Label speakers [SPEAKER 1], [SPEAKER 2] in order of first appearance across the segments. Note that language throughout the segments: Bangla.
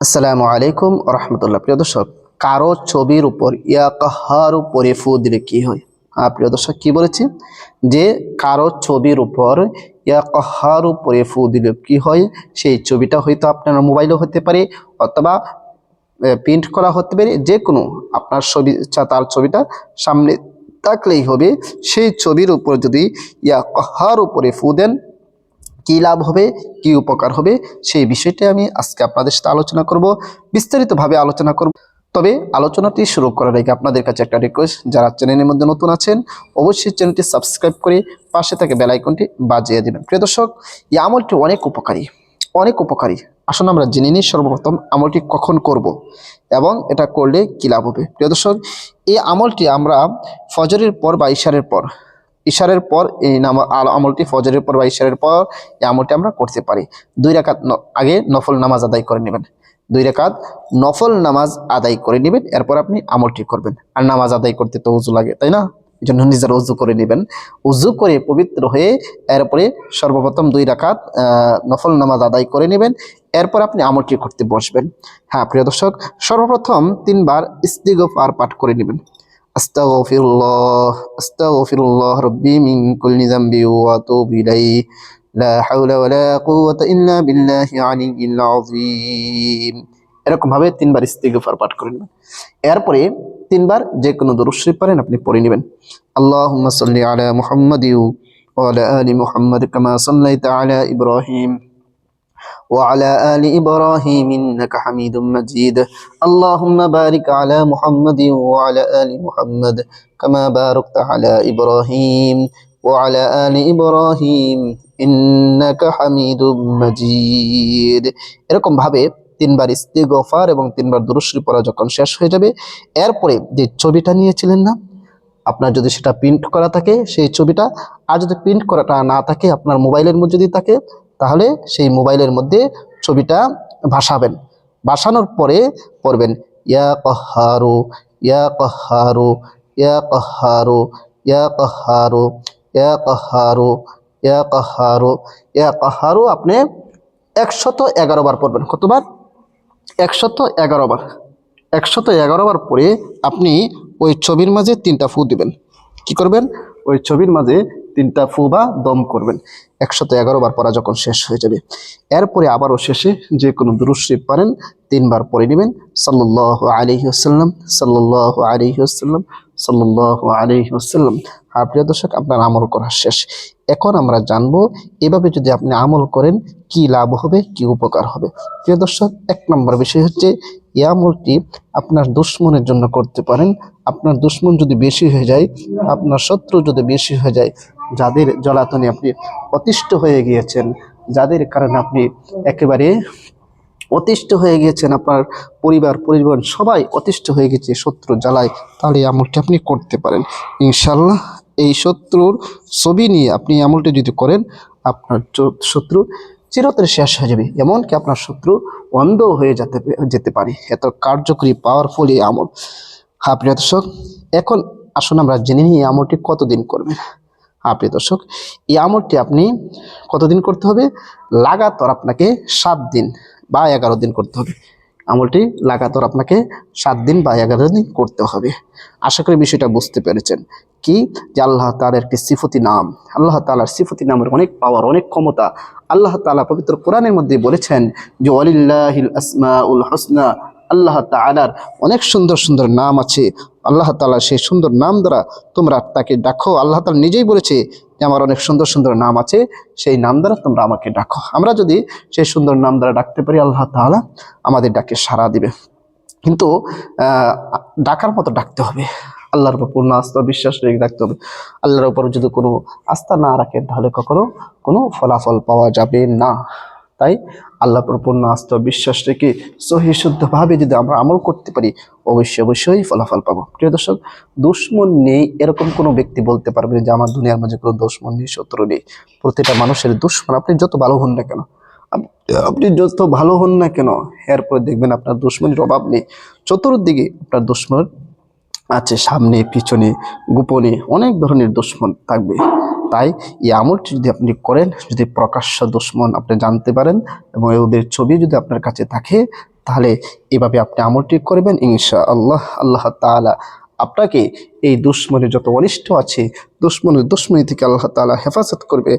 [SPEAKER 1] আসসালামু আলাইকুম রহমতুল্লাহ। প্রিয় দর্শক, কারো ছবির উপর ইয়া কাহারু পরে ফু দিলে কি হয়? প্রিয় দর্শক, কি বলেছি যে কারো ছবির উপর ইয়া কাহারু পরে ফু দিলে কি হয়? সেই ছবিটা হয়তো আপনার মোবাইলও হতে পারে অথবা প্রিন্ট করা হতে পারে, যে কোনো আপনার ছবি তার ছবিটা সামনে থাকলেই হবে। সেই ছবির উপর যদি ইয়া কাহার উপরে ফু দেন, কি লাভ হবে, কি উপকার হবে, সেই বিষয়টা আমি আজকে আপনাদের সাথে আলোচনা করব, বিস্তারিতভাবে আলোচনা করব। তবে আলোচনাটি শুরু করার আগে আপনাদের কাছে একটা রিকোয়েস্ট, যারা চ্যানেলের মধ্যে নতুন আছেন অবশ্যই চ্যানেলটি সাবস্ক্রাইব করে পাশে থেকে বেল আইকনটি বাজিয়ে দিবেন। প্রিয় দর্শক, এই আমলটি অনেক উপকারী, অনেক উপকারী। আসুন আমরা জেনে নিই সর্বপ্রথম আমলটি কখন করব এবং এটা করলে কি লাভ হবে। প্রিয় দর্শক, এই আমলটি আমরা ফজরের পর বা ইশারের পর এই আমলটি ফজরের পর বা ইশারের পর এই আমলটি আমরা করতে পারি। 2 রাকাত আগে নফল নামাজ আদায় করে নেবেন, 2 রাকাত নফল নামাজ আদায় করে নেবেন, এরপর আপনি আমলটি করবেন। আর নামাজ আদায় করতে তো উযু লাগে, তাই না? এই জন্য নিজের উযু করে নেবেন। উযু করে পবিত্র হয়ে এরপরে সর্বপ্রথম 2 রাকাত নফল নামাজ আদায় করে নেবেন, এরপর আপনি আমলটি করতে বসবেন। হ্যাঁ প্রিয় দর্শক, সর্বপ্রথম 3 বার ইস্তিগফার পাঠ করে নেবেন। আস্তাগফিরুল্লাহ রব্বি মিন কুল্লি যামবি ওয়া আতুবু ইলাইহি লা হাওলা ওয়ালা কুওয়াতা ইল্লা বিল্লাহি আলিয়্যিল আযীম। এরকম ভাবে 3 বার ইস্তিগফার পাঠ করে নেবেন। এরপরে 3 বার যে কোনো দরুদ শরীফ পারেন আপনি পড়ে নেবেন। আল্লাহুম্মা সাল্লি আলা মুহাম্মাদি ওয়া আলা আলি মুহাম্মাদ কামা সাল্লাইতা আলা ইব্রাহিম وعلى آل إبراهيم إنك حميد مجيد اللهم بارك على محمد وعلى آل محمد كما باركت على إبراهيم وعلى آل إبراهيم إنك حميد مجيد। এরকম ভাবে 3 বার ইস্তিগফার এবং 3 বার দুরূদ শরীফ পড়া যখন শেষ হয়ে যাবে, এরপরে যে ছবিটা নিয়েছিলেন না, আপনার যদি সেটা প্রিন্ট করা থাকে সেই ছবিটা, আর যদি প্রিন্ট করাটা না থাকে আপনার মোবাইলের মধ্যে যদি থাকে, তাহলে সেই মোবাইলের মধ্যে ছবিটা ভাসাবেন। ভাসানোর পরে পড়বেন ইয়া কাহারু ইয়া কাহারু ইয়া কাহারু ইয়া কাহারু ইয়া কাহারু ইয়া কাহারু ইয়া কাহারু। আপনি 111 বার পড়বেন। কতবার? 111 বার। 111 বার পরে আপনি ওই ছবির মাঝে 3টা ফু দিবেন। কি করবেন? ওই ছবির মাঝে 3টা ফু বা দম করবেন। 111 বার পড়া যখন শেষ হয়ে যাবে, এরপরে আবারও শেষে যে কোনো দুরূদ শরীফ পারেন 3 বার পড়ে নেবেন। সাল্লাল্লাহু আলাইহি ওয়াসাল্লাম, সাল্লাল্লাহু আলাইহি ওয়াসাল্লাম, সাল্লাল্লাহু আলাইহি ওয়াসাল্লাম। আর প্রিয় দর্শক, আপনার আমল করা শেষ। এখন আমরা জানবো এভাবে যদি আপনি আমল করেন কি লাভ হবে, কি উপকার হবে। প্রিয় দর্শক, 1 নম্বর বিষয় হচ্ছে এই আমলটি আপনার দুশ্মনের জন্য করতে পারেন। আপনার দুশ্মন যদি বেশি হয়ে যায়, আপনার শত্রু যদি বেশি হয়ে যায়, যাদের জ্বালাতনে আপনি অতিষ্ঠ হয়ে গিয়েছেন, যাদের কারণে আপনি একেবারে অতিষ্ঠ হয়ে গিয়েছেন, আপনার পরিবার সবাই অতিষ্ঠ হয়ে গেছে শত্রু জ্বালায়, তাহলে এই আমলটি আপনি করতে পারেন ইনশাল্লাহ। এই শত্রুর ছবি নিয়ে আপনি আমলটি যদি করেন, আপনার শত্রু চিরতরে শেষ হয়ে যাবে, এমনকি আপনার শত্রু অন্ধ হয়ে যেতে পারে। এত কার্যকরী পাওয়ারফুল এই আমল। হ্যাঁ প্রিয় দর্শক, এখন আসুন আমরা জেনে নিই এই আমলটি কতদিন করবেন। হ্যাঁ প্রিয় দর্শক, এই আমলটি আপনি কতদিন করতে হবে? লাগাতার আপনাকে 7 দিন বা 11 দিন করতে হবে। আমলটি লাগাতার আপনাকে 7 দিন বা 11 দিন করতে হবে। আশা করি বিষয়টা বুঝতে পেরেছেন। কি যে আল্লাহ তাআলার একটি সিফতি নাম, আল্লাহ তাআলার সিফতি নামের অনেক পাওয়ার, অনেক ক্ষমতা। আল্লাহ তাআলা পবিত্র কোরআনের মধ্যে বলেছেন যে ওয়ালিল্লাহিল আসমাউল হুসনা, আল্লাহ তাআলার অনেক সুন্দর সুন্দর নাম আছে। আল্লাহ তাআলা সেই সুন্দর নাম দ্বারা তোমরা তাকে ডাকো। আল্লাহ তাআলা নিজেই বলেছে যে আমার অনেক সুন্দর সুন্দর নাম আছে, সেই নাম দ্বারা তোমরা আমাকে ডাকো। আমরা যদি সেই সুন্দর নাম দ্বারা ডাকতে পারি, আল্লাহ তাআলা আমাদের ডাকে সাড়া দিবে। কিন্তু ডাকার মতো ডাকতে হবে, আল্লাহর উপর পূর্ণ আস্থা বিশ্বাস রেখে ডাকতে হবে। আল্লাহর উপর যদি কোনো আস্থা না রাখেন, তাহলে কখনো কোনো ফলাফল পাওয়া যাবে না। তাই আল্লাহর উপর পূর্ণ আস্থা বিশ্বাস রেখে সহি শুদ্ধভাবে যদি আমরা আমল করতে পারি, অবশ্যই ফলাফল পাবো। প্রিয় দর্শক, দুশ্মন নেই এরকম কোনো ব্যক্তি বলতে পারবে যে আমার দুনিয়ার মাঝে কোনো দুশ্মন নেই, শত্রু নেই। প্রতিটা মানুষের দুশ্মন। আপনি যত ভালো হন না কেন, আপনি যত ভালো হন না কেন, এরপরে দেখবেন আপনার দুশ্মনের অভাব নেই। চতুর্দিকে আপনার দুশ্মন আছে, সামনে পিছনে গোপনে অনেক ধরনের দুশ্মন থাকবে। তাই এই আমলটি যদি আপনি করেন, যদি প্রকাশ্য দুশ্মন আপনি জানতে পারেন এবং ওদের ছবি যদি আপনার কাছে থাকে, তাহলে এভাবে আপনি আমলটি করবেন ইনশাআল্লাহ। আল্লাহ তাআলা আপনাকে এই দুশ্মনের যত অনিষ্ট আছে দুশ্মনী থেকে আল্লাহ তাআলা হেফাজত করবে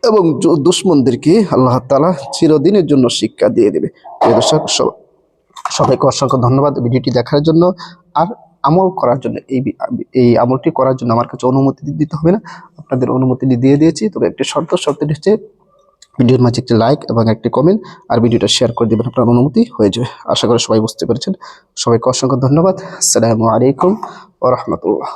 [SPEAKER 1] এবং দুশ্মনদেরকে আল্লাহ তাআলা চিরদিনের জন্য শিক্ষা দিয়ে দেবে। প্রিয় দর্শক, সবাইকে অসংখ্য ধন্যবাদ ভিডিওটি দেখার জন্য। আর আমল করার জন্য এই আমলটি করার জন্য আমার কাছে অনুমতি দিতে হবে না, আপনাদের অনুমতি দিয়ে দিয়েছি। তবে একটি শর্তটি হচ্ছে ভিডিওর মাঝে একটি লাইক এবং একটি কমেন্ট আর ভিডিওটা শেয়ার করে দেবেন, আপনার অনুমতি হয়ে যাবে। আশা করি সবাই বুঝতে পেরেছেন। সবাইকে অসংখ্য ধন্যবাদ। আসসালামু আলাইকুম ওয়া রাহমাতুল্লাহ।